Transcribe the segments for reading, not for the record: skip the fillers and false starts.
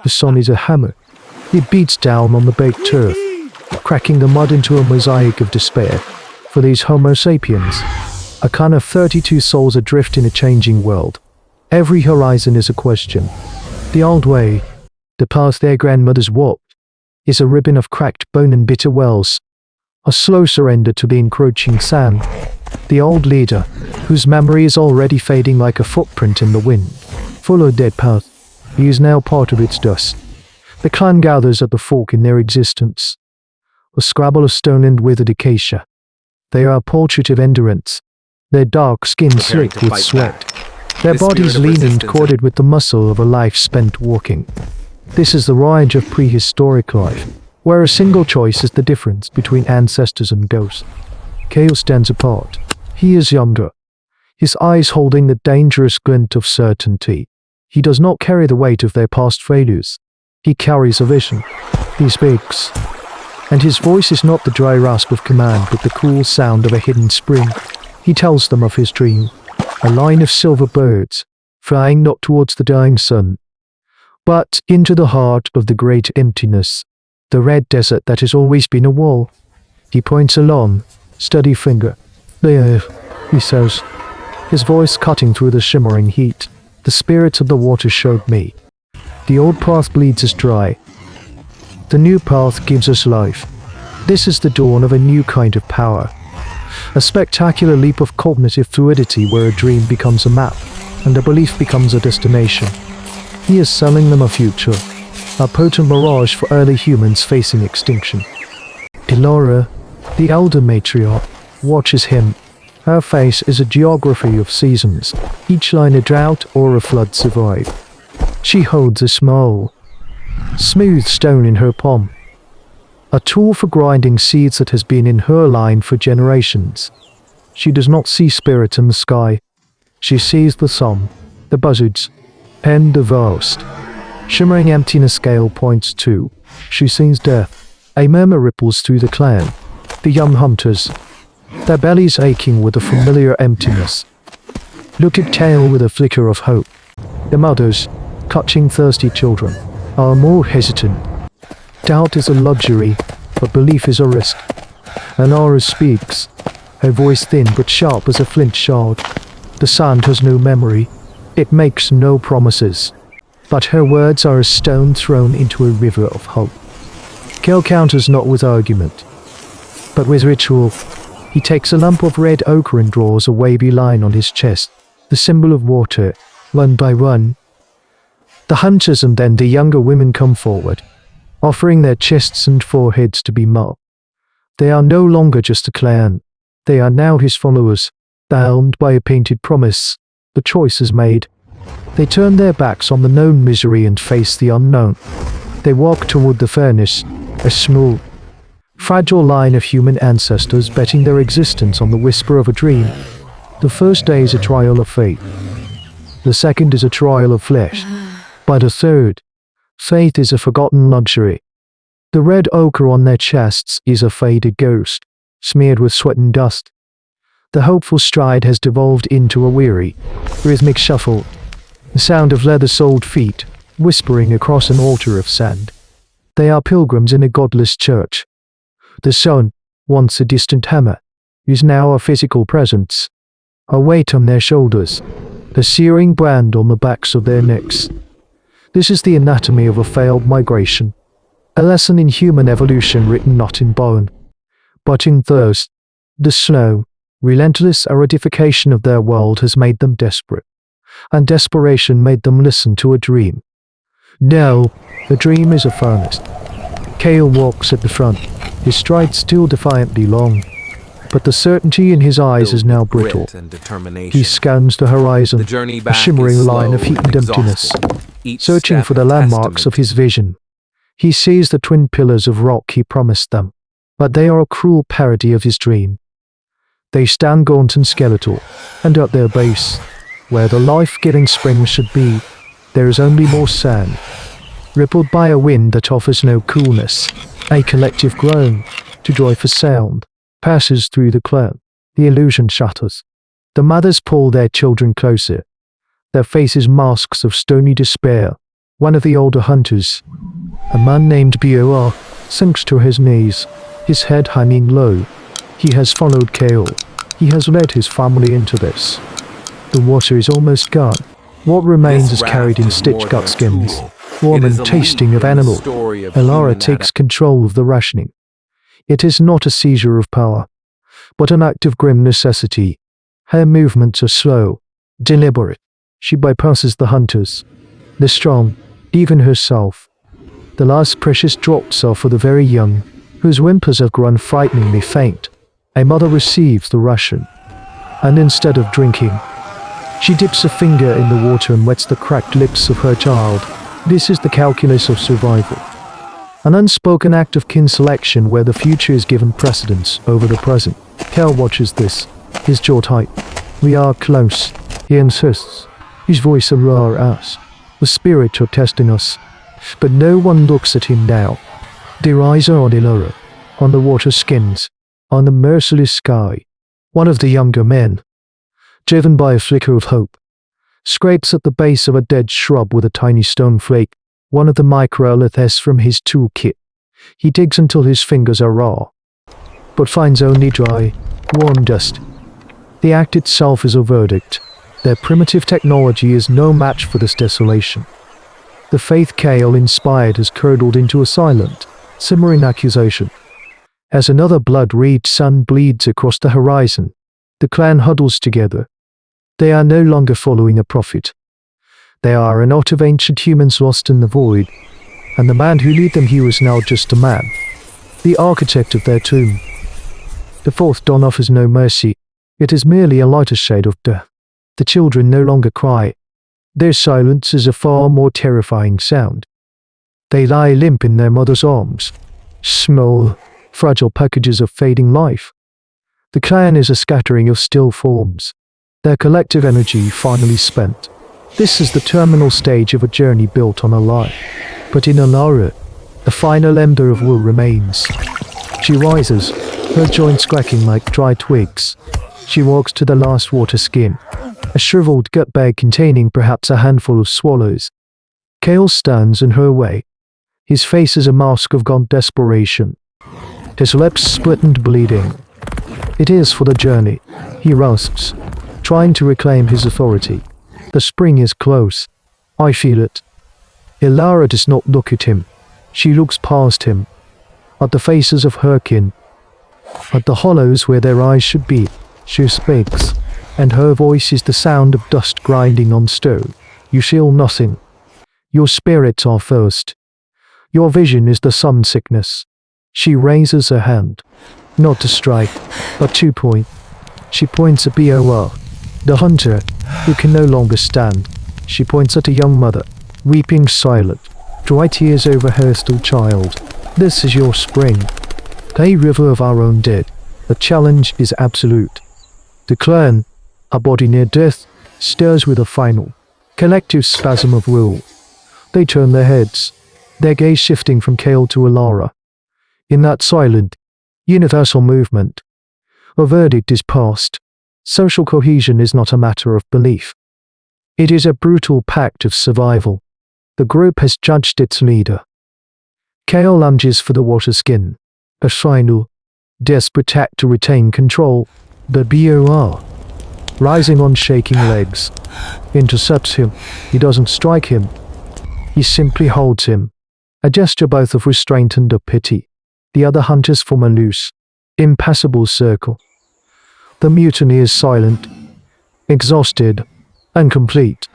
The sun is a hammer. It beats down on the baked turf, cracking the mud into a mosaic of despair. For these Homo sapiens, a kind of 32 souls adrift in a changing world. Every horizon is a question. The old way, the path their grandmothers walked, is a ribbon of cracked bone and bitter wells. A slow surrender to the encroaching sand. The old leader, whose memory is already fading like a footprint in the wind, full of dead path, he is now part of its dust. The clan gathers at the fork in their existence. A scrabble of stone and withered acacia. They are a portrait of endurance, their dark skin slick with sweat, their bodies lean and corded with the muscle of a life spent walking. This is the rage of prehistoric life, where a single choice is the difference between ancestors and ghosts. Kale stands apart. He is younger, his eyes holding the dangerous glint of certainty. He does not carry the weight of their past failures. He carries a vision. He speaks. And his voice is not the dry rasp of command, but the cool sound of a hidden spring. He tells them of his dream, a line of silver birds, flying not towards the dying sun, but into the heart of the great emptiness, the red desert that has always been a wall. He points a long, steady finger. There, he says, his voice cutting through the shimmering heat. The spirits of the water showed me. The old path bleeds us dry. The new path gives us life. This is the dawn of a new kind of power. A spectacular leap of cognitive fluidity where a dream becomes a map, and a belief becomes a destination. He is selling them a future, a potent mirage for early humans facing extinction. Elora, the elder matriarch, watches him. Her face is a geography of seasons, each line a drought or a flood survived. She holds a small, smooth stone in her palm, a tool for grinding seeds that has been in her line for generations. She does not see spirit in the sky. She sees the sun, the buzzards, and the vast, shimmering emptiness Gale points to. She sees death. A murmur ripples through the clan. The young hunters, their bellies aching with a familiar emptiness, look at Kale with a flicker of hope. The mothers, clutching thirsty children, are more hesitant. Doubt is a luxury, but belief is a risk. Elora speaks, her voice thin but sharp as a flint shard. The sand has no memory. It makes no promises. But her words are a stone thrown into a river of hope. Kale counters not with argument, but with ritual. He takes a lump of red ochre and draws a wavy line on his chest, the symbol of water, one by one. The hunters and then the younger women come forward, offering their chests and foreheads to be marked. They are no longer just a clan. They are now his followers, bound by a painted promise. The choice is made. They turn their backs on the known misery and face the unknown. They walk toward the furnace, a small, fragile line of human ancestors betting their existence on the whisper of a dream. The first day is a trial of faith. The second is a trial of flesh. By the third, faith is a forgotten luxury. The red ochre on their chests is a faded ghost, smeared with sweat and dust. The hopeful stride has devolved into a weary, rhythmic shuffle, the sound of leather-soled feet, whispering across an altar of sand. They are pilgrims in a godless church. The sun, once a distant hammer, is now a physical presence, a weight on their shoulders, a searing brand on the backs of their necks. This is the anatomy of a failed migration, a lesson in human evolution written not in bone, but in thirst. The slow, relentless aridification of their world has made them desperate, and desperation made them listen to a dream. Now, the dream is a furnace. Kale walks at the front, his stride still defiantly long, but the certainty in his eyes is now brittle. He scans the horizon, a shimmering line of heat and emptiness, searching for the landmarks of his vision. He sees the twin pillars of rock he promised them, but they are a cruel parody of his dream. They stand gaunt and skeletal, and at their base, where the life-giving spring should be, there is only more sand, rippled by a wind that offers no coolness. A collective groan, too joyful sound, passes through the clan. The illusion shatters. The mothers pull their children closer, their faces masks of stony despair, One of the older hunters, a man named Bor, sinks to his knees, his head hanging low. He has followed Kale. He has led his family into this. The water is almost gone. What remains is carried in stitched gut skins, warm and tasting of animal. Elara takes control of the rationing. It is not a seizure of power, but an act of grim necessity. Her movements are slow, deliberate. She bypasses the hunters, the strong, even herself. The last precious drops are for the very young, whose whimpers have grown frighteningly faint. A mother receives the ration, and instead of drinking, she dips a finger in the water and wets the cracked lips of her child. This is the calculus of survival. An unspoken act of kin selection where the future is given precedence over the present. Kel watches this, his jaw tight. We are close, he insists, his voice a roar as. The spirit are testing us. But no one looks at him now. Their eyes are on Elara, on the water skins, on the merciless sky. One of the younger men, driven by a flicker of hope, scrapes at the base of a dead shrub with a tiny stone flake, one of the microliths from his toolkit. He digs until his fingers are raw, but finds only dry, warm dust. The act itself is a verdict. Their primitive technology is no match for this desolation. The faith Kale inspired has curdled into a silent, simmering accusation. As another blood-red sun bleeds across the horizon, the clan huddles together. They are no longer following a prophet. They are a knot of ancient humans lost in the void, and the man who led them here is now just a man, the architect of their tomb. The fourth dawn offers no mercy. It is merely a lighter shade of death. The children no longer cry. Their silence is a far more terrifying sound. They lie limp in their mother's arms, small, fragile packages of fading life. The clan is a scattering of still forms, their collective energy finally spent. This is the terminal stage of a journey built on a lie. But in Elara, the final ember of will remains. She rises, her joints cracking like dry twigs. She walks to the last water skin, a shriveled gut bag containing perhaps a handful of swallows. Kale stands in her way. His face is a mask of gaunt desperation, his lips split and bleeding. It is for the journey, he rasps, trying to reclaim his authority. The spring is close. I feel it. Elara does not look at him. She looks past him, at the faces of her kin, at the hollows where their eyes should be. She speaks, and her voice is the sound of dust grinding on stone. You feel nothing. Your spirits are first. Your vision is the sun sickness. She raises her hand, not to strike, but to point. She points at Bor, the hunter, who can no longer stand. She points at a young mother, weeping silent, dry tears over her still child. This is your spring, a river of our own dead. The challenge is absolute. The clan, a body near death, stirs with a final, collective spasm of will. They turn their heads, their gaze shifting from Kale to Elara. In that silent, universal movement, a verdict is passed. Social cohesion is not a matter of belief. It is a brutal pact of survival. The group has judged its leader. Kale lunges for the water skin, a final, desperate act to retain control. But Bor, rising on shaking legs, intercepts him. He doesn't strike him. He simply holds him, a gesture both of restraint and of pity. The other hunters form a loose, impassable circle. The mutiny is silent, exhausted, and complete.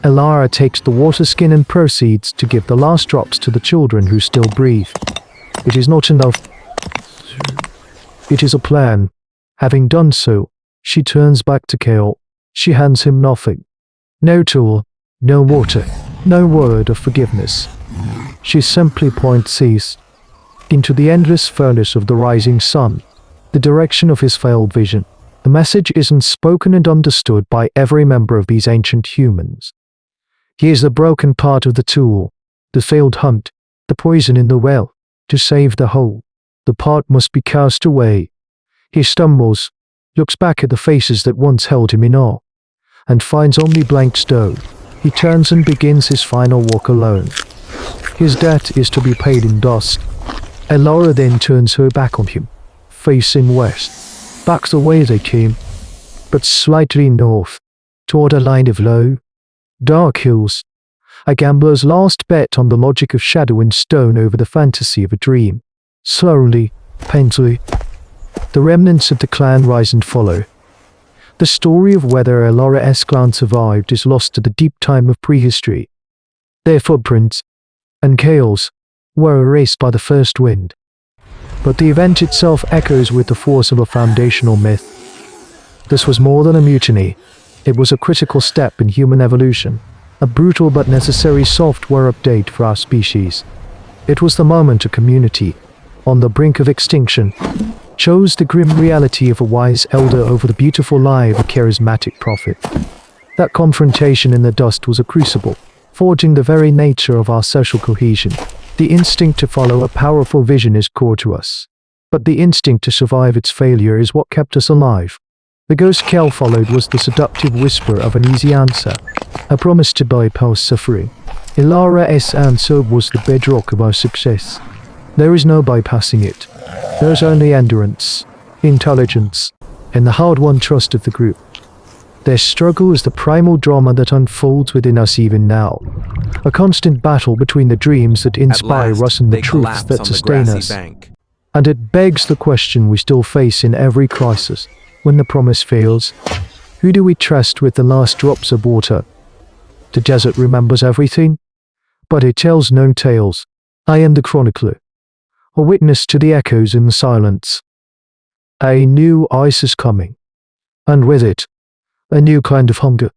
Elara takes the water skin and proceeds to give the last drops to the children who still breathe. It is not enough. It is a plan. Having done so, she turns back to Kale. She hands him nothing. No tool, no water, no word of forgiveness. She simply points east, into the endless furnace of the rising sun, the direction of his failed vision. The message isn't spoken and understood by every member of these ancient humans. He is the broken part of the tool, the failed hunt, the poison in the well. To save the whole, the part must be cast away. He stumbles, looks back at the faces that once held him in awe, and finds only blank stone. He turns and begins his final walk alone. His debt is to be paid in dust. Elara then turns her back on him, facing west, back the way they came, but slightly north, toward a line of low, dark hills. A gambler's last bet on the logic of shadow and stone over the fantasy of a dream. Slowly, painfully, the remnants of the clan rise and follow. The story of whether Elara's clan survived is lost to the deep time of prehistory. Their footprints and chaos were erased by the first wind. But the event itself echoes with the force of a foundational myth. This was more than a mutiny. It was a critical step in human evolution, a brutal but necessary software update for our species. It was the moment a community, on the brink of extinction, chose the grim reality of a wise elder over the beautiful lie of a charismatic prophet. That confrontation in the dust was a crucible, forging the very nature of our social cohesion. The instinct to follow a powerful vision is core to us, but the instinct to survive its failure is what kept us alive. The ghost Kel followed was the seductive whisper of an easy answer, a promise to bypass suffering. Elara's answer was the bedrock of our success. There is no bypassing it. There's only endurance, intelligence, and the hard-won trust of the group. Their struggle is the primal drama that unfolds within us even now, a constant battle between the dreams that inspire us and the truths that sustain us. And it begs the question we still face in every crisis. When the promise fails, who do we trust with the last drops of water? The desert remembers everything, but it tells no tales. I am the chronicler, a witness to the echoes in the silence. A new ice is coming, and with it, a new kind of hunger.